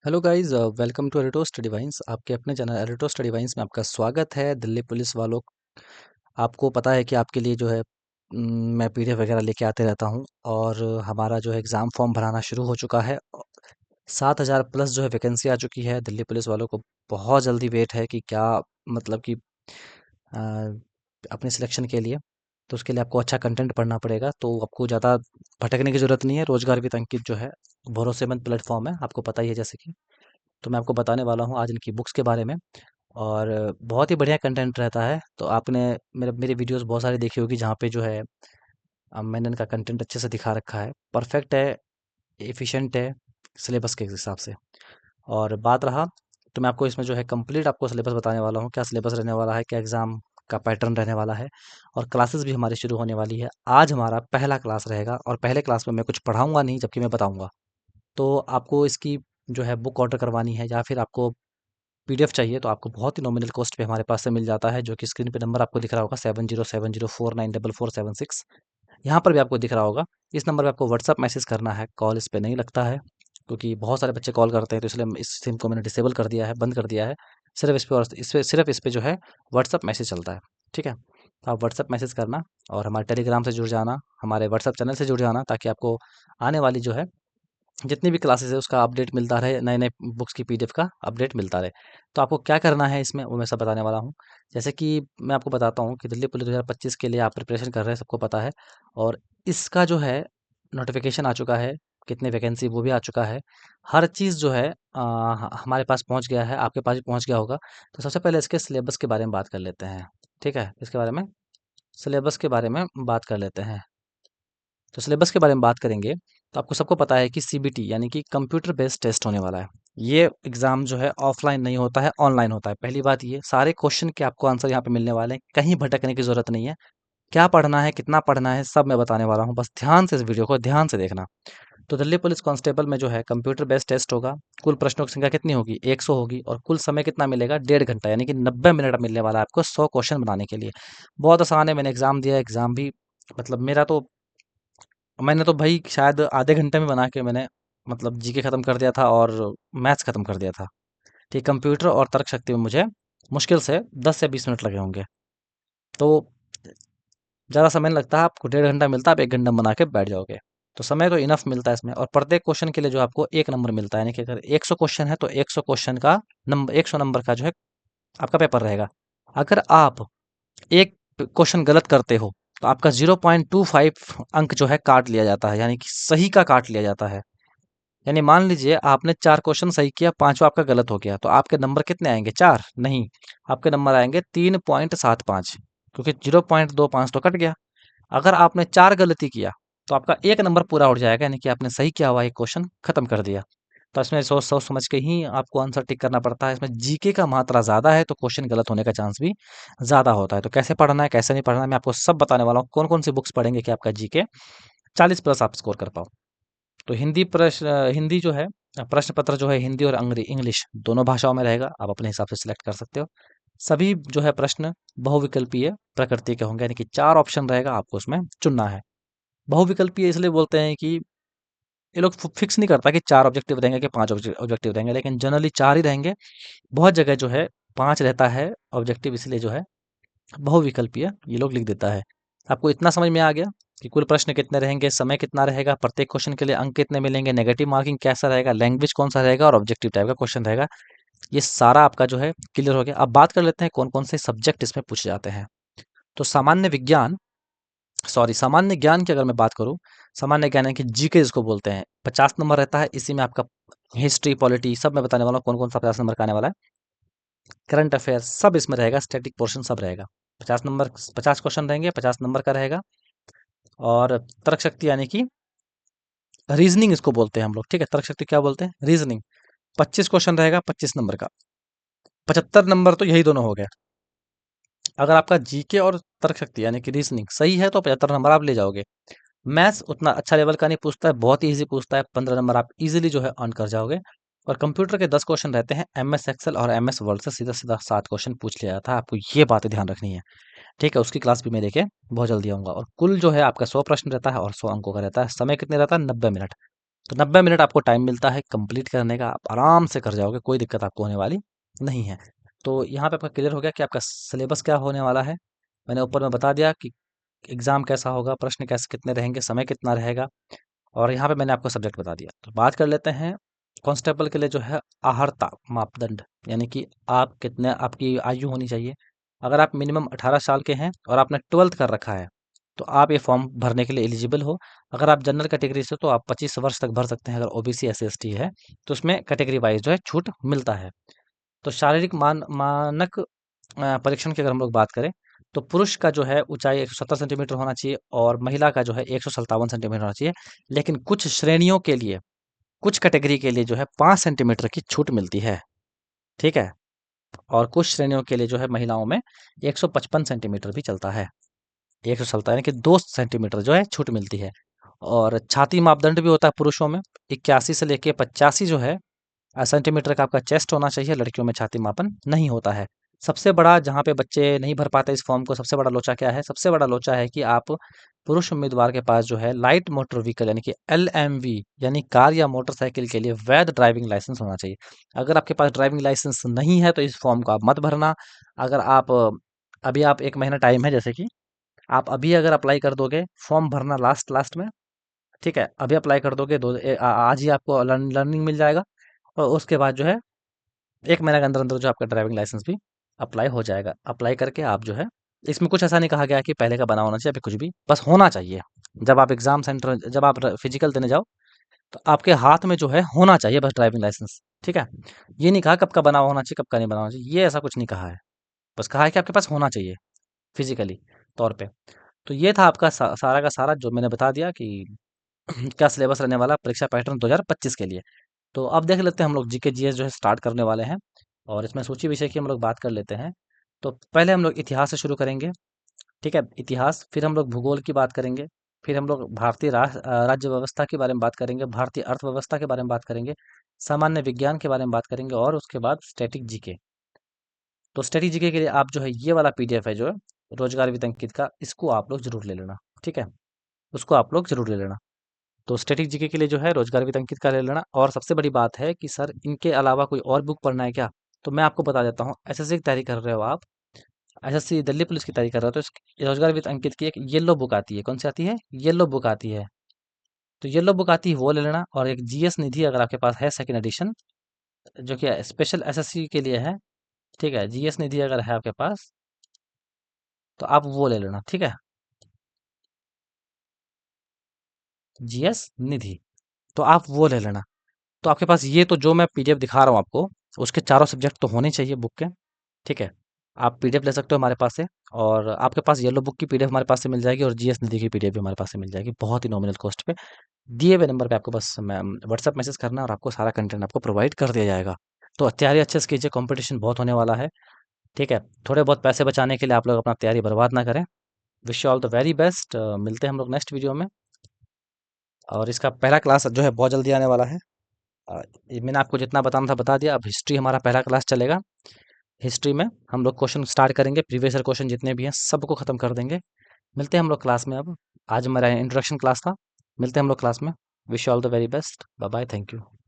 Hello guys, welcome to Erito study vines. आपके अपने channel एरिटो study wines में आपका स्वागत है। दिल्ली पुलिस वालों, आपको पता है कि आपके लिए जो है मैं पीडीएफ वगैरह लेके आते रहता हूँ। और हमारा जो है एग्ज़ाम फॉर्म भराना शुरू हो चुका है। 7,000 प्लस जो है वैकेंसी आ चुकी है। दिल्ली पुलिस वालों को बहुत जल्दी वेट है कि क्या मतलब कि अ, अपने सिलेक्शन के लिए। तो उसके लिए आपको अच्छा कंटेंट पढ़ना पड़ेगा, तो आपको ज़्यादा भटकने की ज़रूरत नहीं है। रोजगार विद अंकित जो है भरोसेमंद प्लेटफॉर्म है, आपको पता ही है जैसे कि। तो मैं आपको बताने वाला हूँ आज इनकी बुक्स के बारे में। और बहुत ही बढ़िया कंटेंट रहता है। तो आपने मेरी वीडियोस बहुत सारी देखी होगी जहाँ पे जो है मैंने इनका कंटेंट अच्छे से दिखा रखा है। परफेक्ट है, एफिशिएंट है सिलेबस के हिसाब से। और बात रहा, तो मैं आपको इसमें जो है कंप्लीट आपको सिलेबस बताने वाला हूँ, क्या सिलेबस रहने वाला है, क्या एग्ज़ाम का पैटर्न रहने वाला है। और क्लासेस भी हमारी शुरू होने वाली है। आज हमारा पहला क्लास रहेगा और पहले क्लास में मैं कुछ पढ़ाऊंगा नहीं, जबकि मैं बताऊंगा। तो आपको इसकी जो है बुक ऑर्डर करवानी है या फिर आपको पीडीएफ चाहिए, तो आपको बहुत ही नॉमिनल कॉस्ट पे हमारे पास से मिल जाता है, जो कि स्क्रीन पे नंबर आपको दिख रहा होगा 7070494476। यहाँ पर भी आपको दिख रहा होगा। इस नंबर पे आपको व्हाट्सअप मैसेज करना है, कॉल इस पे नहीं लगता है, क्योंकि बहुत सारे बच्चे कॉल करते हैं, तो इसलिए इस सिम को मैंने डिसेबल कर दिया है, बंद कर दिया है। सिर्फ इस पे और सिर्फ इस पे जो है व्हाट्सअप मैसेज चलता है। ठीक है, तो आप व्हाट्सअप मैसेज करना और हमारे टेलीग्राम से जुड़ जाना, हमारे व्हाट्सअप चैनल से जुड़ जाना, ताकि आपको आने वाली जो है जितनी भी क्लासेस है उसका अपडेट मिलता रहे, नए नए बुक्स की पीडीएफ का अपडेट मिलता रहे। तो आपको क्या करना है इसमें, वो मैं सब बताने वाला हूँ। जैसे कि मैं आपको बताता हूँ कि दिल्ली पुलिस 2025 के लिए आप प्रिपरेशन कर रहे हैं, सबको पता है। और इसका जो है नोटिफिकेशन आ चुका है, कितने वैकेंसी वो भी आ चुका है। हर चीज़ जो है हमारे पास पहुँच गया है, आपके पास भी पहुँच गया होगा। तो सबसे पहले इसके सिलेबस के बारे में बात कर लेते हैं। ठीक है, इसके बारे में सिलेबस के बारे में बात कर लेते हैं। तो सिलेबस के बारे में बात करेंगे, तो आपको सबको पता है कि सीबीटी यानी कि कंप्यूटर बेस्ड टेस्ट होने वाला है। ये एग्ज़ाम जो है ऑफलाइन नहीं होता है, ऑनलाइन होता है। पहली बात ये, सारे क्वेश्चन के आपको आंसर यहाँ पे मिलने वाले हैं, कहीं भटकने की ज़रूरत नहीं है। क्या पढ़ना है, कितना पढ़ना है, सब मैं बताने वाला हूँ। बस ध्यान से इस वीडियो को ध्यान से देखना। तो दिल्ली पुलिस कांस्टेबल में जो है कंप्यूटर बेस्ड टेस्ट होगा। कुल प्रश्नों की संख्या कितनी होगी, 100 होगी। और कुल समय कितना मिलेगा, 1.5 घंटा, यानी कि 90 मिनट मिलने वाला है आपको 100 क्वेश्चन बनाने के लिए। बहुत आसान है, मैंने एग्ज़ाम दिया, एग्ज़ाम भी मतलब मेरा तो, मैंने तो भाई शायद आधे घंटे में बना के मैंने मतलब जीके खत्म कर दिया था और मैथ्स खत्म कर दिया था। ठीक, कंप्यूटर और तर्क शक्ति में मुझे मुश्किल से 10 से 20 मिनट लगे होंगे। तो ज़्यादा समय नहीं लगता है, आपको 1.5 घंटा मिलता है, आप 1 घंटा में बना के बैठ जाओगे। तो समय तो इनफ मिलता है इसमें। और प्रत्येक क्वेश्चन के लिए जो आपको 1 नंबर मिलता है, यानी कि अगर 100 क्वेश्चन है तो 100 क्वेश्चन का नंबर, 100 नंबर का जो है आपका पेपर रहेगा। अगर आप एक क्वेश्चन गलत करते हो तो आपका 0.25 अंक जो है काट लिया जाता है, यानी कि सही का काट लिया जाता है। यानी मान लीजिए आपने 4 क्वेश्चन सही किया, 5वां आपका गलत हो गया, तो आपके नंबर कितने आएँगे, 4? नहीं, आपके नंबर आएँगे 3.75, क्योंकि 0.25 तो कट गया। अगर आपने 4 गलती किया, तो आपका 1 नंबर पूरा उठ जाएगा, यानी कि आपने सही किया हुआ एक क्वेश्चन खत्म कर दिया। तो इसमें सोच सोच समझ के ही आपको आंसर टिक करना पड़ता है। इसमें जीके का मात्रा ज़्यादा है, तो क्वेश्चन गलत होने का चांस भी ज़्यादा होता है। तो कैसे पढ़ना है, कैसे नहीं पढ़ना है, मैं आपको सब बताने वाला हूँ। कौन-कौन सी बुक्स पढ़ेंगे कि आपका जीके 40 प्लस आप स्कोर कर पाओ। तो हिंदी जो है, प्रश्न पत्र जो है हिंदी और इंग्लिश दोनों भाषाओं में रहेगा, आप अपने हिसाब से सिलेक्ट कर सकते हो। सभी जो है प्रश्न बहुविकल्पीय प्रकृति के होंगे, यानी कि 4 ऑप्शन रहेगा, आपको उसमें चुनना है। बहुविकल्पीय इसलिए बोलते हैं कि ये लोग फिक्स नहीं करता कि 4 ऑब्जेक्टिव रहेंगे कि 5 ऑब्जेक्टिव रहेंगे, लेकिन जनरली 4 ही रहेंगे। बहुत जगह जो है 5 रहता है ऑब्जेक्टिव, इसलिए जो है बहुविकल्पीय ये लोग लिख देता है। आपको इतना समझ में आ गया कि कुल प्रश्न कितने रहेंगे, समय कितना रहेगा, प्रत्येक क्वेश्चन के लिए अंक कितने मिलेंगे, नेगेटिव मार्किंग कैसा रहेगा, लैंग्वेज कौन सा रहेगा और ऑब्जेक्टिव टाइप का क्वेश्चन रहेगा। ये सारा आपका जो है क्लियर हो गया। अब बात कर लेते हैं कौन कौन से सब्जेक्ट इसमें पूछे जाते हैं। तो सामान्य ज्ञान की अगर मैं बात करूं, सामान्य ज्ञान है कि जीके जिसको बोलते हैं, 50 नंबर रहता है। इसी में आपका हिस्ट्री, पॉलिटी सब मैं बताने वाला हूँ, कौन कौन सा 50 नंबर का आने वाला है। करंट अफेयर्स सब इसमें रहेगा, स्टैटिक पोर्शन सब रहेगा। 50 नंबर, 50 क्वेश्चन रहेंगे, 50 नंबर का रहेगा। और तर्क शक्ति यानी कि रीजनिंग इसको बोलते हैं हम लोग। ठीक है, तर्क शक्ति क्या बोलते हैं, रीजनिंग। 25 क्वेश्चन रहेगा, 25 नंबर का। 75 नंबर तो यही दोनों हो गए। अगर आपका जीके और तर्क शक्ति यानी कि रीजनिंग सही है तो 75 नंबर आप ले जाओगे। मैथ्स उतना अच्छा लेवल का नहीं पूछता है, बहुत ही ईजी पूछता है, 15 नंबर आप इजीली जो है अर्न कर जाओगे। और कंप्यूटर के 10 क्वेश्चन रहते हैं, एमएस एक्सेल और एमएस वर्ड से सीधा सीधा 7 क्वेश्चन पूछ लिया जाता है। आपको ये बातें ध्यान रखनी है। ठीक है, उसकी क्लास भी मैं लेके बहुत जल्दी आऊंगा। और कुल जो है आपका 100 प्रश्न रहता है और 100 अंकों का रहता है। समय कितने रहता है, 90 मिनट। तो 90 मिनट आपको टाइम मिलता है कंप्लीट करने का, आप आराम से कर जाओगे, कोई दिक्कत आपको होने वाली नहीं है। तो यहाँ पे आपका क्लियर हो गया कि आपका सिलेबस क्या होने वाला है। मैंने ऊपर में बता दिया कि एग्ज़ाम कैसा होगा, प्रश्न कैसे कितने रहेंगे, समय कितना रहेगा, और यहाँ पे मैंने आपको सब्जेक्ट बता दिया। तो बात कर लेते हैं कांस्टेबल के लिए जो है अहर्ता मापदंड, यानी कि आप कितने आपकी आयु होनी चाहिए। अगर आप मिनिमम 18 साल के हैं और आपने 12th कर रखा है तो आप ये फॉर्म भरने के लिए एलिजिबल हो। अगर आप जनरल कैटेगरी से तो आप 25 वर्ष तक भर सकते हैं। अगर OBC S C S T है तो उसमें कैटेगरी वाइज जो है छूट मिलता है। तो शारीरिक मानक परीक्षण की अगर हम लोग बात करें तो पुरुष का जो है ऊंचाई 170 सेंटीमीटर होना चाहिए और महिला का जो है 157 सेंटीमीटर होना चाहिए। लेकिन कुछ श्रेणियों के लिए, कुछ कैटेगरी के लिए जो है 5 सेंटीमीटर की छूट मिलती है, ठीक है। और कुछ श्रेणियों के लिए जो है महिलाओं में 155 सेंटीमीटर भी चलता है, 170 यानी कि 2 सेंटीमीटर जो है छूट मिलती है। और छाती मापदंड भी होता है पुरुषों में, 81 से लेके 85 जो है सेंटीमीटर का आपका चेस्ट होना चाहिए। लड़कियों में छाती मापन नहीं होता है। सबसे बड़ा जहाँ पे बच्चे नहीं भर पाते इस फॉर्म को, सबसे बड़ा लोचा क्या है? सबसे बड़ा लोचा है कि आप पुरुष उम्मीदवार के पास जो है लाइट मोटर व्हीकल यानी कि एलएमवी यानी कार या मोटरसाइकिल के लिए वैध ड्राइविंग लाइसेंस होना चाहिए। अगर आपके पास ड्राइविंग लाइसेंस नहीं है तो इस फॉर्म को आप मत भरना। अगर आप अभी आप 1 महीना टाइम है, जैसे कि आप अभी अगर अप्लाई कर दोगे, फॉर्म भरना लास्ट लास्ट में, ठीक है, अभी अप्लाई कर दोगे, आज ही आपको लर्निंग मिल जाएगा और उसके बाद जो है 1 महीने के अंदर अंदर जो आपका ड्राइविंग लाइसेंस भी अप्लाई हो जाएगा। अप्लाई करके आप जो है, इसमें कुछ ऐसा नहीं कहा गया है कि पहले का बना होना चाहिए, अभी कुछ भी, बस होना चाहिए। जब आप फिजिकल देने जाओ तो आपके हाथ में जो है होना चाहिए बस ड्राइविंग लाइसेंस, ठीक है। ये नहीं कहा कब का बना हुआ होना चाहिए, कब का नहीं बना होना चाहिए, ये ऐसा कुछ नहीं कहा है। बस कहा है कि आपके पास होना चाहिए फिजिकली तौर पे। तो ये था आपका सारा का सारा जो मैंने बता दिया कि क्या सिलेबस रहने वाला परीक्षा पैटर्न 2025 के लिए। तो अब देख लेते हैं, हम लोग जीके जीएस जो है स्टार्ट करने वाले हैं और इसमें सूची विषय की हम लोग बात कर लेते हैं। तो पहले हम लोग इतिहास से शुरू करेंगे, ठीक है, इतिहास, फिर हम लोग भूगोल की बात करेंगे, फिर हम लोग भारतीय राज्य व्यवस्था के बारे में बात करेंगे, भारतीय अर्थव्यवस्था के बारे में बात करेंगे, सामान्य विज्ञान के बारे में बात करेंगे और उसके बाद स्टैटिक जीके। तो स्टैटिक जीके के लिए आप जो है ये वाला पीडीएफ है जो है रोजगार वित्त अंकित का, इसको आप लोग जरूर ले लेना, ठीक है, उसको आप लोग जरूर ले लेना। तो स्टैटिक जीके के लिए जो है रोजगार वित्त अंकित का ले लेना। और सबसे बड़ी बात है कि सर इनके अलावा कोई और बुक पढ़ना है क्या? तो मैं आपको बता देता हूँ, एसएससी की तैयारी कर रहे हो आप, एसएससी दिल्ली पुलिस की तैयारी कर रहे हो तो रोजगार वित्त अंकित की एक येलो बुक आती है। कौन सी आती है? येलो बुक आती है। तो येलो बुक आती है वो ले लेना। और एक जीएस निधि अगर आपके पास है सेकंड एडिशन, जो कि स्पेशल एसएससी के लिए है, ठीक है, जीएस निधि अगर है आपके पास तो आप वो ले लेना, ठीक है, जीएस निधि, तो आप वो ले लेना। तो आपके पास ये तो जो मैं पीडीएफ दिखा रहा हूँ आपको, उसके चारों सब्जेक्ट तो होने चाहिए बुक के, ठीक है। आप पीडीएफ ले सकते हो हमारे पास से, और आपके पास येलो बुक की पीडीएफ हमारे पास से मिल जाएगी और जीएस निधि की पीडीएफ भी हमारे पास से मिल जाएगी, बहुत ही नॉमिनल कॉस्ट पे। दिए हुए नंबर पे आपको बस व्हाट्सएप मैसेज करना है और आपको सारा कंटेंट आपको प्रोवाइड कर दिया जाएगा। तो तैयारी अच्छे से कीजिए, कंपटीशन बहुत होने वाला है, ठीक है। थोड़े बहुत पैसे बचाने के लिए आप लोग अपना तैयारी बर्बाद ना करें। Wish you all the very best. मिलते हैं हम लोग नेक्स्ट वीडियो में। और इसका पहला क्लास जो है बहुत जल्दी आने वाला है। अ, ये मैंने आपको जितना बताना था बता दिया। अब हिस्ट्री हमारा पहला क्लास चलेगा। हिस्ट्री में हम लोग क्वेश्चन स्टार्ट करेंगे, प्रीवियस ईयर क्वेश्चन जितने भी हैं सबको खत्म कर देंगे। मिलते हैं हम लोग क्लास में अब। आज हमारा इंट्रोडक्शन क्लास था। मिलते हैं हम लोग क्लास में। Wish you all the very best. Bye bye. Thank you.